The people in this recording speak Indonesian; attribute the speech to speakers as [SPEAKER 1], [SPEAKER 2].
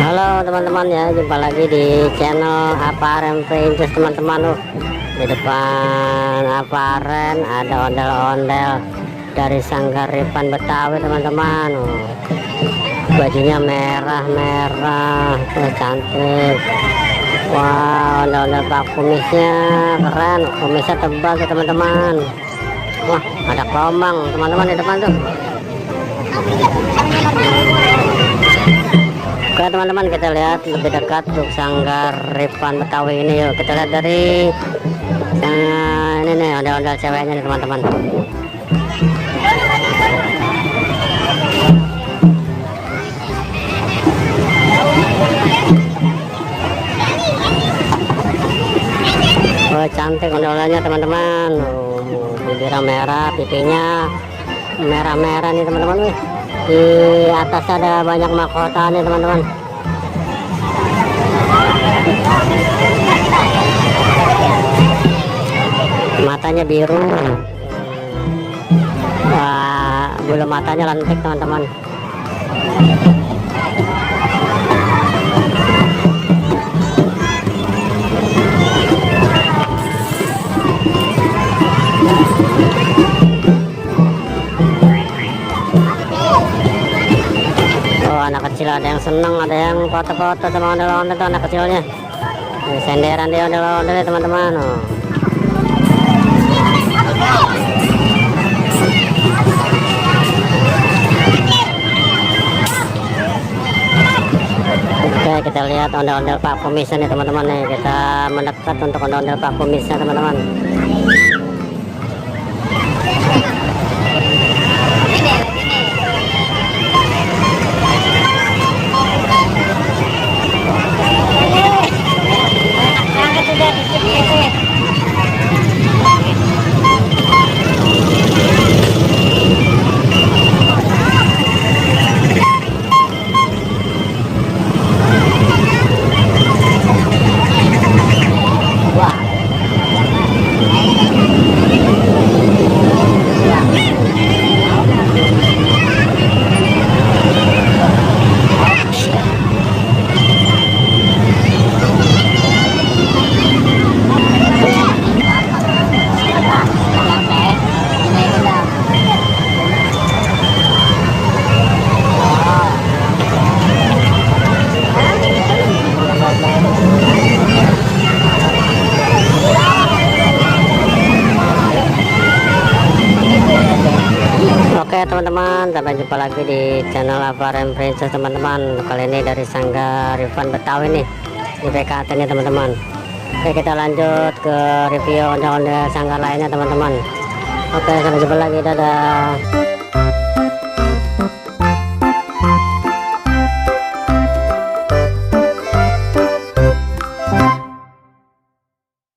[SPEAKER 1] Halo teman-teman ya, jumpa lagi di channel Aparen Princess teman-teman. Di depan Aparen ada ondel-ondel dari Sanggar Rifan Betawi teman-teman. Bajunya merah-merah, cantik. Wah, ondel-ondel pak kumisnya keren, kumisnya tebal tuh teman-teman. Wah, ada kelombang teman-teman di depan tuh. Oke teman-teman, kita lihat lebih dekat untuk Sanggar Rifan Betawi ini. Yuk kita lihat dari ini nih, ondel-ondel ceweknya nih teman-teman. Oh, cantik ondel-ondelnya teman-teman. Bibirnya merah, pipinya merah-merah nih teman-teman. Di atas ada banyak mahkota nih teman-teman. Matanya biru. Wah, bulu matanya lentik teman-teman. Anak kecil ada yang seneng, ada yang foto-foto sama ondel-ondel tuh anak kecilnya. Ini senderan dia ondel-ondel teman-teman. Oke, kita lihat ondel-ondel Pak Kumisnya nih teman-teman nih. Kita mendekat untuk ondel-ondel Pak Kumisnya teman-teman. Oke teman-teman, sampai jumpa lagi di channel Aparen Princess teman-teman. Kali ini dari Sanggar Rifan Betawi nih, di PKT nih teman-teman. Oke, kita lanjut ke review ondel-ondel sanggar lainnya teman-teman. Oke, sampai jumpa lagi, dadah.